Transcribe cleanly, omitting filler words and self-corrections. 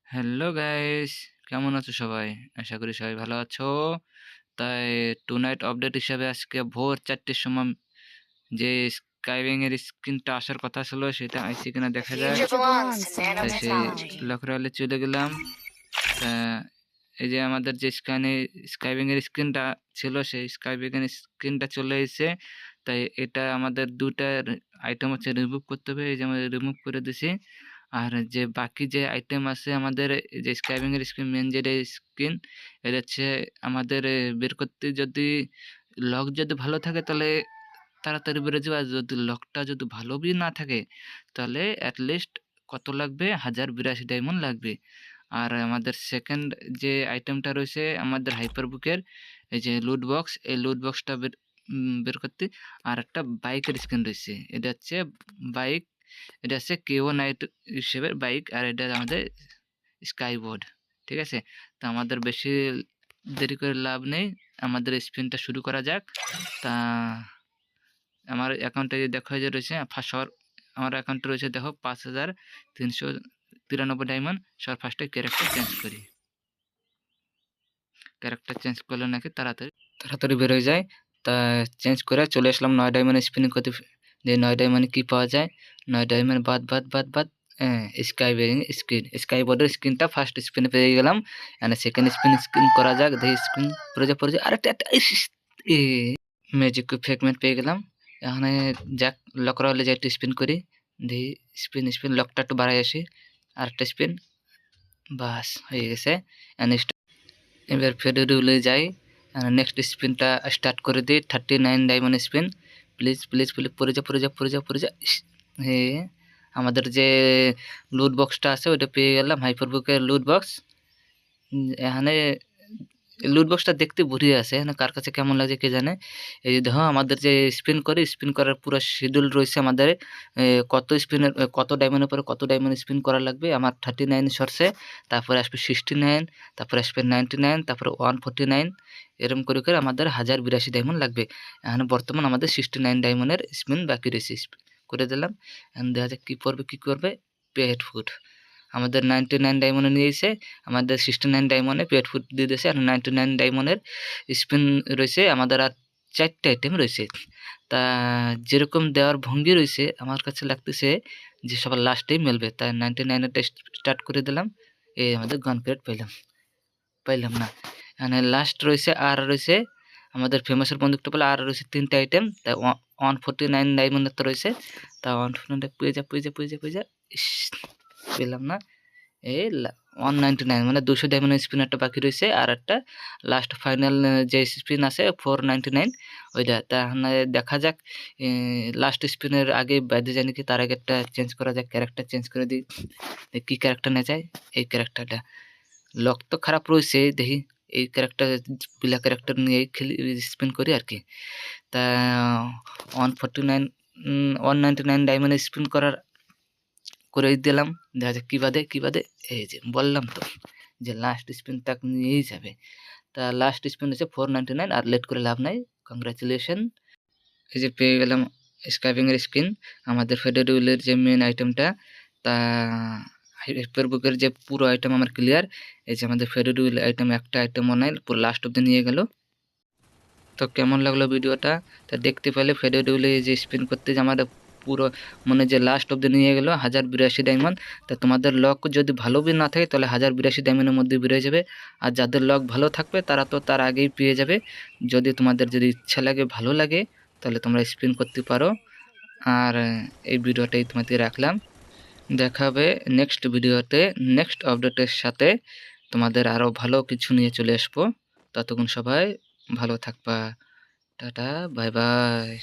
Hello guys, কেমন আছো সবাই? আশা করি সবাই ভালো আছো। তাই টু নাইট আপডেট হিসাবে আজকে ভোর 4টের সময় যে স্কাইউইং এর স্ক্রিনটা আসার কথা ছিল সেটা আইছে কিনা The দেখা যাক। future belongs to তাই সেই nanotechnology. লকরালে চলে গেলাম। তা এই যে আমাদের যে স্কাইউইং এর স্ক্রিনটা ছিল সেই স্কাইউইং এর স্ক্রিনটা চলে এসেছে। তাই এটা আমাদের ২টা আইটেম হচ্ছে রিমুভ করতে হবে। এই যে আমি রিমুভ করে দিছি। আর যে বাকি যে আইটেম আছে আমাদের এই যে স্ক্রাইবিং এর স্ক্রিন মেইন যেটা স্ক্রিন এটা হচ্ছে আমাদের বের করতে যদি লক যদি ভালো থাকে তাহলে তাড়াতাড়ি বের হয়ে যাবে। আর যদি লকটা যদি ভালো না থাকে তাহলে এট লিস্ট কত লাগবে 1082 ডায়মন্ড লাগবে। আর আমাদের সেকেন্ড যে আইটেমটা রয়েছে আমাদের হাইপারবুকের এই যে লুট বক্স, এই লুট বক্সটা বের করতে আর একটা বাইকের স্ক্রিন রয়েছে। এটা হচ্ছে বাইক, এটা হচ্ছে কেও নাইট হিসেবে বাইক আর এটা আমাদের স্কাইবোর্ড। ঠিক আছে? তো আমাদের বেশি দেরি করে লাভ নেই। আমাদের স্পিনটা শুরু করা যাক। তা আমার অ্যাকাউন্টে দেখো যে রয়েছে ফার্স্ট সবার আমার অ্যাকাউন্টে রয়েছে দেখো 5393 ডায়মন্ড। সবার ফার্স্টে ক্যারেক্টার চেঞ্জ করি। ক্যারেক্টার চেঞ্জ করলে নাকি তাড়াতাড়ি বের হয়ে যায়। তা চেঞ্জ করে চলে আসলাম ৯ ডায়মন্ড স্পিন করতে। যে ৯ ডায়মন্ডে কি পাওয়া যায়? ৯ ডায়মন্ড বাদ স্কাইবোর্ডের স্ক্রিনটা ফার্স্ট স্পিনে পেয়ে গেলাম। এন্ড সেকেন্ড স্পিন করা যাক। দেখি স্পিন পড়ে যায়। আরেকটা এ ম্যাজিক ফ্র্যাগমেন্ট পেয়ে গেলাম। এখানে যাক লক রলে যে একটু স্পিন করি। দেখি স্পিন লকটা একটু বাড়াই আসি। আরেকটা স্পিন, বাস হয়ে গেছে। এবার ফেডারেলে যাই। নেক্সট স্পিনটা স্টার্ট করে দিই। 39 ডায়মন্ড স্পিন। প্লিজ পড়ে যা। হে আমাদের যে লুট বক্সটা আছে ওইটা পেয়ে গেলাম, হাইপারবুকের লুট বক্স। এখানে লুট বক্সটা দেখতে বুড়িয়ে আছে, এখানে কার কাছে কেমন লাগছে কে জানে। এই যে দেখো আমাদের যে স্পিন করার পুরো শিডিউল রয়েছে আমাদের। কত ডায়মন্ডের পরে কত ডায়মন্ড স্পিন করা লাগবে। আমার 39 সরছে, তারপরে আসবে 69, তারপরে আসবে 99, তারপরে 149, এরকম করে আমাদের 1082 ডায়মন্ড লাগবে। এখানে বর্তমান আমাদের 69 ডায়মন্ডের স্পিন বাকি রয়েছে। করে দিলাম। এখন দেখা যাক কি করবে। পেট ফুড আমাদের 99 ডায়মন্ডে নিয়েছে, আমাদের 69 ডায়মন্ডে পেট ফুড দিয়ে দিয়েছে। আর 99 ডায়মন্ডের স্পিন রয়েছে আমাদের আর 4টা আইটেম রয়েছে। তা যেরকম দেওয়ার ভঙ্গি রয়েছে আমার কাছে লাগতেছে যে সবার লাস্টেই মেলবে। তাই 99 স্টার্ট করে দিলাম। এই আমাদের গান পেট পাইলাম না। এখানে লাস্ট রয়েছে আর রয়েছে আমাদের ফেমাসের বন্দুকটা পেলে আর রয়েছে 3টা আইটেম। তাই 149 ডায়মন্ডের তো রয়েছে। তা 149 পেয়ে যা। ইস, পেলাম না। এই 199 মানে 200 ডায়মন্ডের স্পিন একটা বাকি রয়েছে। আর একটা লাস্ট ফাইনাল যে স্পিন আছে 499 ওইটা। তাহলে দেখা যাক লাস্ট স্পিনের আগে বাজে যায় নাকি, তার আগে একটা চেঞ্জ করা যাক। ক্যারেক্টার চেঞ্জ করে দিই। কি ক্যারেক্টার নেওয়া যায়? এই ক্যারেক্টারটা লক তো খারাপ রয়েছে, দেখি এই ক্যারেক্টার পিলা ক্যারেক্টার নিয়েই খেলি, স্পিন করি আর কি। তা 149 199 ডায়মন্ড স্পিন করে দিলাম। দেখা যাক কি বাদে। এই যে বললাম তো যে লাস্ট স্পিন তাক নিয়েই যাবে। তা লাস্ট স্পিন হচ্ছে 499। আর লেট করে লাভ নাই। কংগ্রাচুলেশন। এই যে পেয়ে গেলাম স্কাইপিং এর স্কিন আমাদের ফেডারেলের যে মেন আইটেমটা। তা হাইপারবুকের যে পুরো আইটেম আমার ক্লিয়ার। এই যে আমাদের ফেডারেল আইটেম একটা আইটেমও নাই, পুরো লাস্ট অব্দি নিয়ে গেল। তো কেমন লাগলো ভিডিওটা? তা দেখতে পেলে ফেডারেলে যে স্পিন করতে যে আমাদের পুরো মানে যে লাস্ট অব্দি নিয়ে গেল 1082 ডায়মন্ড। তা তোমাদের লক যদি ভালো না থাকে তাহলে 1082 ডায়মন্ডের মধ্যে বেরিয়ে যাবে। আর যাদের লক ভালো থাকবে তারা তো তার আগেই পেয়ে যাবে। যদি তোমাদের যদি ইচ্ছা লাগে ভালো লাগে তাহলে তোমরা স্পিন করতে পারো। আর এই ভিডিওটাই তোমাদের রাখলাম। দেখা হবে নেক্সট ভিডিওতে নেক্সট আপডেটের সাথে। তোমাদের আরও ভালো কিছু নিয়ে চলে আসবো। ততক্ষণ সবাই ভালো থাকবা। Tata, bye bye.